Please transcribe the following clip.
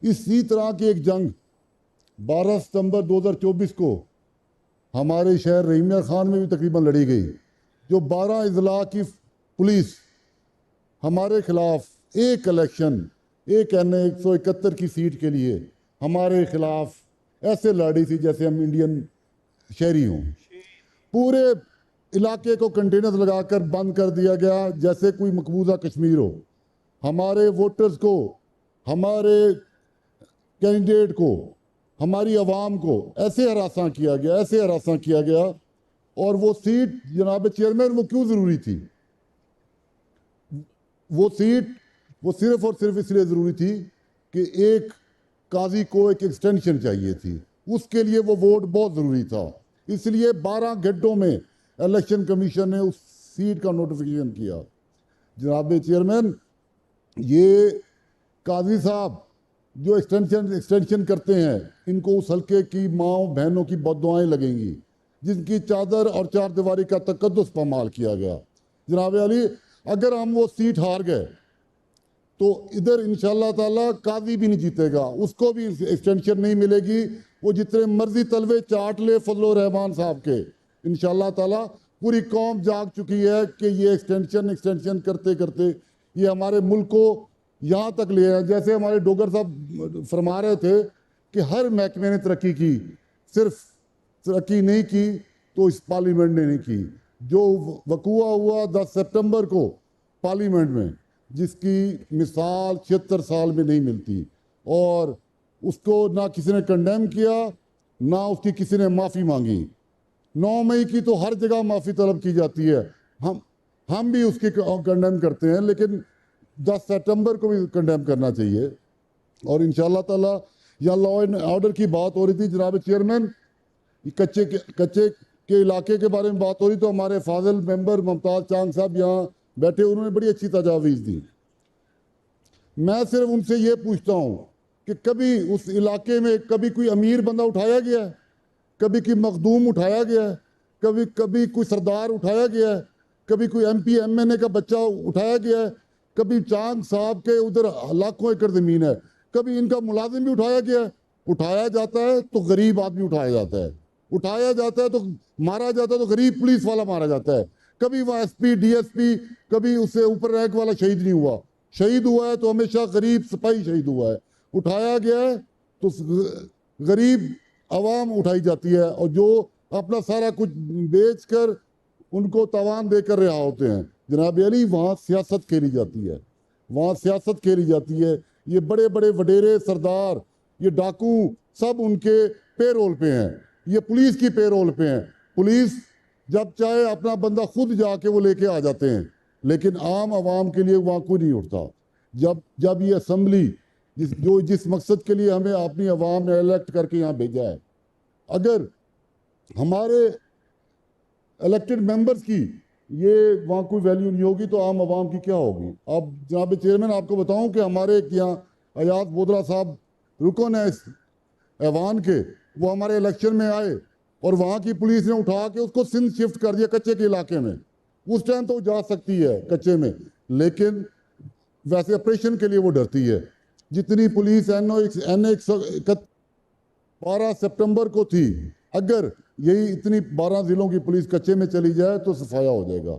इसी तरह की एक जंग 12 सितंबर 2024 को हमारे शहर रहीमिया खान में भी तकरीबन लड़ी गई, जो 12 अजला की पुलिस हमारे खिलाफ एक इलेक्शन, एक NA 171 की सीट के लिए हमारे खिलाफ ऐसे लड़ी थी जैसे हम इंडियन शहरी हों। पूरे इलाके को कंटेनर लगाकर बंद कर दिया गया जैसे कोई मकबूजा कश्मीर हो। हमारे वोटर्स को, हमारे कैंडिडेट को, हमारी आवाम को ऐसे हरासा किया गया, ऐसे हरासा किया गया। और वो सीट जनाब चेयरमैन वो क्यों ज़रूरी थी? वो सीट वो सिर्फ और सिर्फ इसलिए ज़रूरी थी कि एक काजी को एक एक्सटेंशन चाहिए थी, उसके लिए वो वोट बहुत ज़रूरी था। इसलिए 12 घंटों में इलेक्शन कमीशन ने उस सीट का नोटिफिकेशन किया। जनाब चेयरमैन, ये काजी साहब जो एक्सटेंशन करते हैं, इनको उस हल्के की माओ बहनों की बद्दुआएं लगेंगी जिनकी चादर और चार दीवारी का तकद्दुस पामाल किया गया। जनाब अली, अगर हम वो सीट हार गए तो इधर इंशाल्लाह ताला काजी भी नहीं जीतेगा, उसको भी एक्सटेंशन नहीं मिलेगी। वो जितने मर्जी तलवे चाट ले फजलो रहमान साहब के, इंशाल्लाह ताला पूरी कौम जाग चुकी है कि ये एक्सटेंशन करते करते ये हमारे मुल्क को यहाँ तक ले आए। जैसे हमारे डोगर साहब फरमा रहे थे कि हर महकमे ने तरक्की की, सिर्फ तरक्की नहीं की तो इस पार्लियामेंट ने नहीं की। जो वकूआ हुआ 10 सितंबर को पार्लियामेंट में, जिसकी मिसाल 76 साल में नहीं मिलती, और उसको ना किसी ने कंडेम किया, ना उसकी किसी ने माफ़ी मांगी। 9 मई की तो हर जगह माफ़ी तलब की जाती है, हम भी उसकी कंडेम करते हैं, लेकिन 10 सितंबर को भी कंडेम करना चाहिए। और इंशाल्लाह ताला यहाँ लॉ एंड ऑर्डर की बात हो रही थी जनाब चेयरमैन, कच्चे के इलाके के बारे में बात हो रही, तो हमारे फाजिल मेंबर मुमताज़ चांग साहब यहाँ बैठे, उन्होंने बड़ी अच्छी तजावीज़ दी। मैं सिर्फ उनसे ये पूछता हूँ कि कभी उस इलाके में कभी कोई अमीर बंदा उठाया गया है? कभी कोई मखदूम उठाया गया है? कभी कोई सरदार उठाया गया है? कभी कोई MP MNA का बच्चा उठाया गया है? कभी चांद साहब के उधर लाखों एकड़ ज़मीन है, कभी इनका मुलाजिम भी उठाया गया है? उठाया जाता है तो गरीब आदमी उठाया जाता है, उठाया जाता है तो मारा जाता है तो गरीब पुलिस वाला मारा जाता है। कभी वह SP DSP, कभी उससे ऊपर रैंक वाला शहीद नहीं हुआ। शहीद हुआ है तो हमेशा गरीब सिपाही शहीद हुआ है। उठाया गया है तो गरीब आवाम उठाई जाती है, और जो अपना सारा कुछ बेच कर उनको तवान देकर रिहा होते हैं। जनाब अली, वहाँ सियासत खेली जाती है, वहाँ सियासत खेली जाती है। ये बड़े बड़े वडेरे सरदार, ये डाकू सब उनके पेरोल पे हैं, ये पुलिस की पेरोल पे हैं। पुलिस जब चाहे अपना बंदा खुद जाके वो लेके आ जाते हैं, लेकिन आम आवाम के लिए वहाँ कोई नहीं उठता। जब ये असेंबली जिस मकसद के लिए हमें अपनी आवाम ने इलेक्ट करके यहाँ भेजा है, अगर हमारे इलेक्टेड मेंबर्स की ये वहाँ कोई वैल्यू नहीं होगी तो आम आवाम की क्या होगी? अब जनाब चेयरमैन, आपको बताऊं कि हमारे यहाँ अयाज बोदरा साहब रुकन है इस ऐवान के, वो हमारे इलेक्शन में आए और वहाँ की पुलिस ने उठा के उसको सिंध शिफ्ट कर दिया, कच्चे के इलाके में। उस टाइम तो जा सकती है कच्चे में, लेकिन वैसे ऑपरेशन के लिए वो डरती है। जितनी पुलिस NA 12 सितंबर को थी, अगर यही इतनी 12 जिलों की पुलिस कच्चे में चली जाए तो सफाया हो जाएगा।